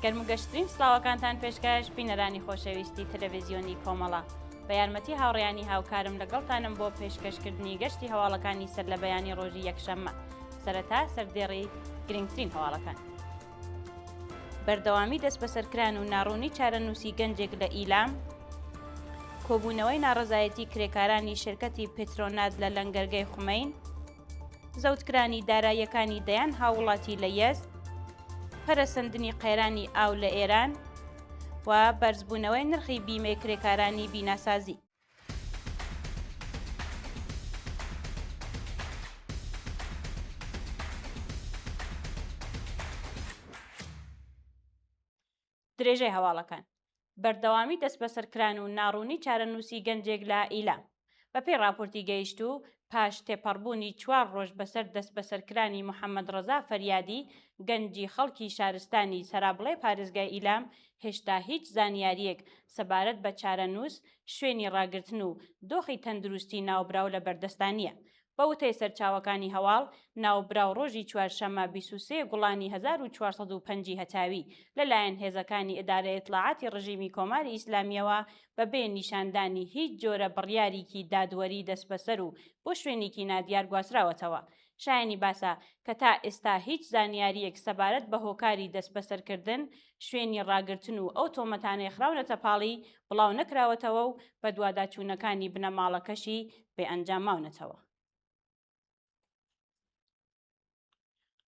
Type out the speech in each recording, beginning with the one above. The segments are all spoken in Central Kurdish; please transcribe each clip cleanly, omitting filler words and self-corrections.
گەرموگەشترین سڵاوەکانتان پێشکەش بینەرانی خۆشەویستی تەلەڤیزیۆنی کۆمەڵە بە یارمەتی هاوڕێیانی هاوکارم لەگەڵتانم بۆ پێشکەشکردنی گەشتی هەواڵەکانی سەر لە بەیانی ڕۆژی یەکشەممە سەرەتا سەردێڕی گرنگترین هەواڵەکان. بەردەوامی دەست بەسەرکران و ناڕوونی چارەنووسی گەنجێک لە ئیلام، کۆبوونەوەی ناڕەزایەتی کرێکارانی شرکەتی پێترۆنات لە لەنگەرگەی خومەین، زەوتکرانی داراییەکانی دەیان هاوڵاتی لە یەزد، پەرەسەندنی قەیرانی ئاو لە ئێران و بەرزبوونەوەی نرخی بیمەی کرێکارانی بیناسازی. درێژەی هەواڵەکان بەردەوامی دەست بەسەرکران و ناڕوونی چارەنووسی گەنجێک لە ئیلام بەپێی راپۆرتی گەیشت و پاش تێپەڕبوونی 4 ڕۆژ بەسەر دەست بەسەرکرانی محەممەد ڕەزا فەریادی گەنجی خەڵکی شارستانی سەرابڵێ پارێزگای ئیلام هێشتا هیچ زانیاریەک سەبارەت بە چارەنووس، شوێنی ڕاگرتن و دۆخی تەندروستی ناوبراو لە بەردەستانیە. بە وتەی سەرچاوەکانی هەواڵ، ناوبراو ڕۆژی چوارشەممە 23 گوڵانی 1450 هەتاوی لەلایەن هێزەکانی ئیدارەی ئیتلاعاتی ڕژیمی کۆماری ئیسلامیەوە بەبێ نیشاندانی هیچ جۆرە بڕیارێکی دادوەری دەست بەسەر و بۆ شوێنێکی نادیار گواستراوەتەوە. شایانی باسە کە تا ئێستا هیچ زانیاریەک سەبارەت بە هۆکاری دەست بەسەرکردن، شوێنی ڕاگرتن و ئەو تۆمەتانەی خراونەتە پاڵی بڵاو نەکراوەتەوە و بە دوواداچوونەکانی بنەماڵەکەشی بێئەنجام ماونەتەوە.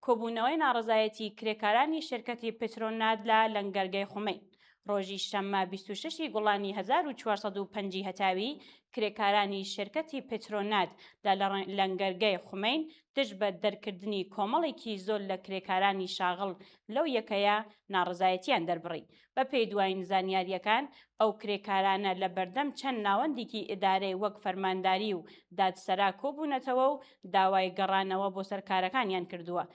کۆبوونەوەی ناڕەزایەتی کرێکارانی شرکەتی پێترۆنات لە لەنگەرگەی خومەین ڕۆژی شەممە 26 گوڵانی 1450 هەتاوی کرێکارانی شرکەتی پێترۆنات لە لەنگەرگەی خومەین دژ بە دەرکردنی کۆمەڵێکی زۆر لە کرێکارانی شاغڵ لەو یەکەیە ناڕەزایەتیان دەربڕی. بە پێی دوایین زانیاریەکان، ئەو کرێکارانە لە بەردەم چەند ناوەندێکی ئیدارەی وەک فەرمانداری و دادسەرا کۆبوونەتەوە و داوای گەڕانەوە بۆ سەرکارەکانیان کردووە.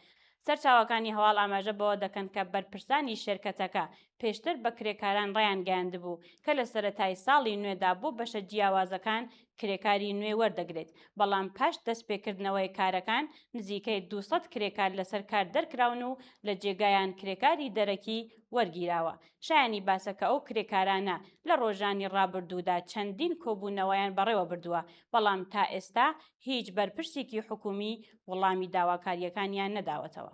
سەرچاوەکانی هەواڵ ئاماژە بەوە دەکەن کە بەرپرسانی شێرکەتەکە پێشتر بە کرێکاران ڕێیان گەیاندبوو کە لە سەرەتای ساڵی نوێدا بۆ بەشە جیاوازەکان کرێکاری نوێ وەردەگرێت، بەڵام پاش دەستپێکردنەوەی کارەکان نزیکەی 200 کرێکار لەسەر کار دەرکراون و لە جێگایان کرێکاری دەرەکی وەرگیراوە. شایانی باسە کە ئەو کرێکارانە لە ڕۆژانی ڕابردوودا چەندین کۆبوونەوەیان بەڕێوە بردووە، بەڵام تا ئێستا هیچ بەرپرسێکی حکومی وەڵامی داواکاریەکانیان نەداوەتەوە.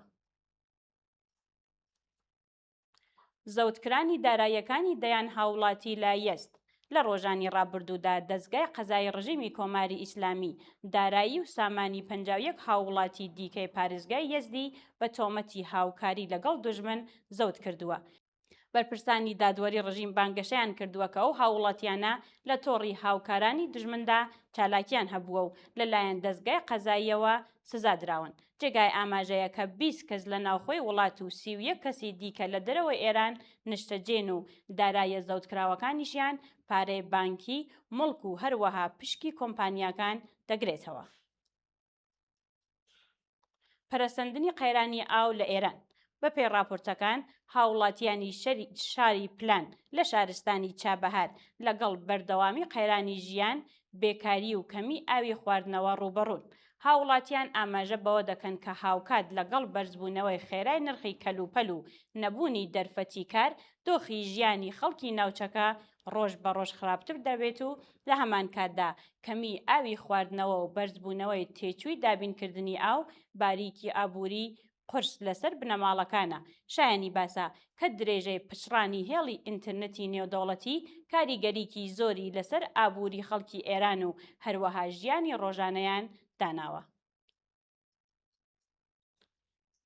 زەوتکرانی داراییەکانی دەیان هاوڵاتی لە یەزد لە ڕۆژانی ڕابردوودا دەستگای قەزای ڕژیمی کۆماری ئیسلامی دارایی و سامانی 51 هاوڵاتی دیکەی پارێزگای یەزدی بە تۆمەتی هاوکاری لەگەڵ دوژمن زەوت کردووە. بەرپرسانی دادوەری ڕژیم بانگەشەیان کردووە کە ئەو هاوڵاتیانە لە تۆڕی هاوکارانی دژمندا چالاکیان هەبووە و لەلایەن دەستگای قەزاییەوە سزا دراون. جێگای ئاماژەیە کە 20 کەس لە ناوخۆی وڵات و 31 کەسی دیکە لە دەرەوەی ئێران نیشتەجێن و دارایە زەوتکراوەکانیشیان پارەی بانکی، مڵک و هەروەها پشکی کۆمپانیاکان دەگرێتەوە. پەرەسەندنی قەیرانی ئاو لە ئێران بەپێی راپۆرتەکان، هاوڵاتیانی شاری پلان لە شارستانی چابەهار لەگەڵ بەردەوامی قەیرانی ژیان، بێکاری و کەمی ئاوی خواردنەوە ڕوبەڕوون. هاوڵاتیان ئاماژە بەوە دەکەن کە هاوکات لەگەڵ بەرزبوونەوەی خێرای نرخی کەلوپەل و نەبوونی دەرفەتی کار، دۆخی ژیانی خەڵکی ناوچەکە ڕۆژ بە ڕۆژ خراپتر دەبێت و لە هەمان کاتدا کەمی ئاوی خواردنەوە و بەرزبوونەوەی تێچووی دابینکردنی ئاو، باریکی ئابووری قرس لەسەر بنەماڵەکانە. شایانی باسە کە درێژەی پچڕانی هێڵی ئینترنەتی نێودەوڵەتی کاریگەریکی زۆری لەسەر ئابووری خەڵکی ئێران و هەروەها ژیانی ڕۆژانەیان داناوە.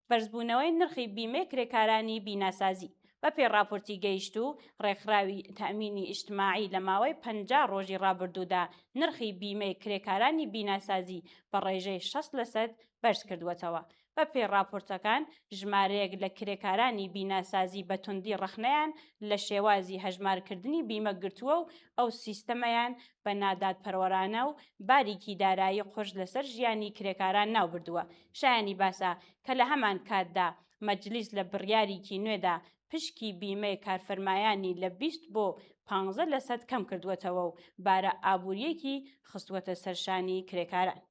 بەرزبوونەوەی نرخی بیمەی کرێکارانی بیناسازی بەپێی راپۆرتی گەیشت و ڕێکخراوی تەمینی ئیجتیماعی لە ماوەی 50 ڕۆژی ڕابردوودا نرخی بیمەی کرێکارانی بیناسازی بە ڕێژەی 60% بەرز کردووەتەوە. بەپێی راپۆرتەکان، ژمارەیەک لە کرێکارانی بیناسازی بە توندی ڕەخنەیان لە شێوازی هەژمارکردنی بیمە گرتووە و ئەو سیستەمەیان بە نادادپەروەرانە و باریکی دارایی قورس لەسەر ژیانی کرێکاران ناوبردووە. شایانی باسە کە لە هەمان کاتدا مەجلیس لە بڕیارێکی نوێدا پشکی بیمەی کارفەرمایانی لە 20 بۆ 15% کەم کردووەتەوە و بارە ئابووریەکی خستووەتە سەرشانی کرێکاران.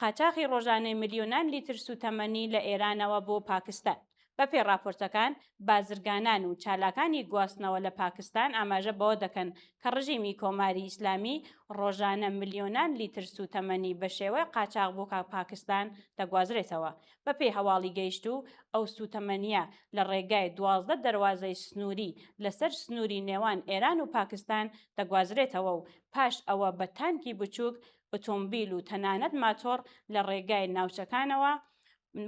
قاچاقی ڕۆژانەی ملیۆنان لیتر سوتەمەنی لە ئێرانەوە بۆ پاکستان. بەپێی راپۆرتەکان بازرگانان و چالاکانی گواستنەوە لە پاکستان ئاماژە بەوە دەکەن کە ڕژیمی کۆماری ئیسلامی ڕۆژانە ملیۆنان لیتر سوتەمەنی بە شێوەی قاچاق بۆ پاکستان دەگوازرێتەوە. بەپێی هەواڵی گەیشت و ئەو سوتەمەنیە لە ڕێگای 12 دەواازەی سنووری لەسەر سنووری نێوان ئێران و پاکستان دەگوازرێتەوە و پاش ئەوە بە تانکی بچووک ئۆتۆمبیل و تەنانەت ماتۆر لە ڕێگای ناوچەکانەوە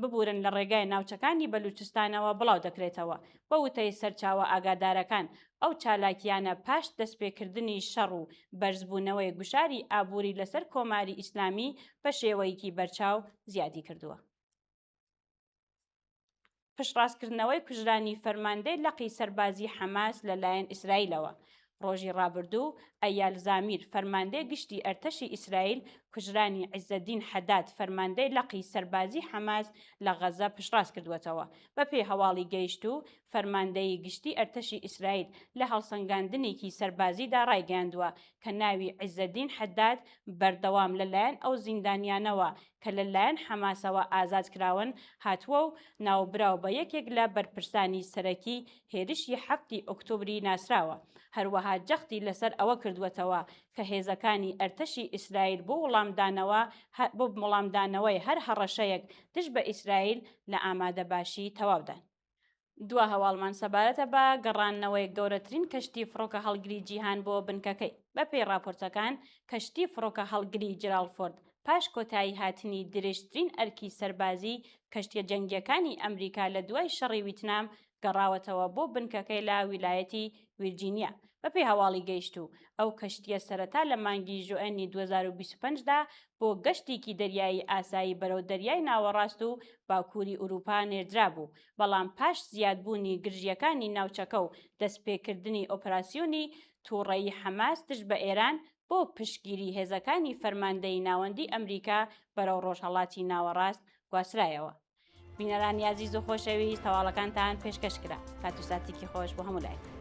ببورن لە ڕێگای ناوچەکانی بەلوچستانەوە بڵاو دەکرێتەوە. بە وتەی سەرچاوە ئاگادارەکان ئەو چالاکیانە پاش دەستپێکردنی شەڕ و بەرزبوونەوەی گوشاری ئابووری لەسەر کۆماری ئیسلامی بە شێوەیەکی بەرچاو زیادی کردووە. پشتڕاستکردنەوەی کوژرانی فەرماندەی لەقی سەربازی حەماس لەلایەن ئیسرائیلەوە. ڕۆژی ڕابردوو ئەیال زامیر فەرماندەی گشتی ئەرتەشی ئیسرائیل کوژرانی عیزەدین حەداد فەرماندەی لەقی سەربازی حەماس لە غەزە پشتڕاست کردوێتەوە. بەپێی هەواڵی گەیشت و فەرماندەی گشتی ئەرتەشی ئیسرائیل لە هەڵسەنگاندنێکی سەربازیدا ڕایگەاندووە کە ناوی عیزەدین حەداد بەردەوام لەلایەن ئەو زیندانیانەوە کە لەلایەن حەماسەوە ئازادکراون هاتووە و ناوبراو بە یەکێک لە بەرپرسانی سەرەکی هێرشی 7 ئۆکتۆبری ناسراوە. هەروەها جەختی لەسەر ئەوە کردوێتەوە کە هێزەکانی ئەرتەشی ئیسرائیل بۆ وەڵامدانەوەی هەر هەڕەشەیەک تشت بە ئیسرائیل لە ئامادەباشی تەواودان. دوا هەواڵمان سەبارەتە بە گەڕانەوەی گەورەترین کەشتی فڕۆکە هەڵگری جیهان بۆ بنکەکەی. بەپێی راپۆرتەکان کەشتی فڕۆکە هەڵگری جرالفۆرد پاش کۆتایی هاتنی درێژترین ئەرکی سەربازی کەشتیە جەنگیەکانی ئەمریکا لە دوای شەڕی ویتنام گەڕاوەتەوە بۆ بنکەکەی لا ویلایەتی ویرجینیا. بەپێی هەواڵی گەیشت و ئەو کەشتیە سەرەتا لە مانگی ژوئەنی 2025دا بۆ گەشتێکی دەریایی ئاسایی بەرەو دەریای ناوەڕاست و باکووری ئوروپا نێردرا بوو. بەڵام پاش زیادبوونی گرژیەکانی ناوچەکە و دەستپێکردنی ئۆپراسیۆنی تووڕەیی حەماس تشت بە ئێران بۆ پشتگیری هێزەکانی فەرماندەی ناوەندی ئەمریکا بەرەو ڕۆژهەڵاتی ناوەڕاست گواسرایەوە. بینەرانی عەزیز و خۆشەویست هەواڵەکانتان پێشکەشکرا. کات و ساتێکی خۆش بۆ هەموو لایەک.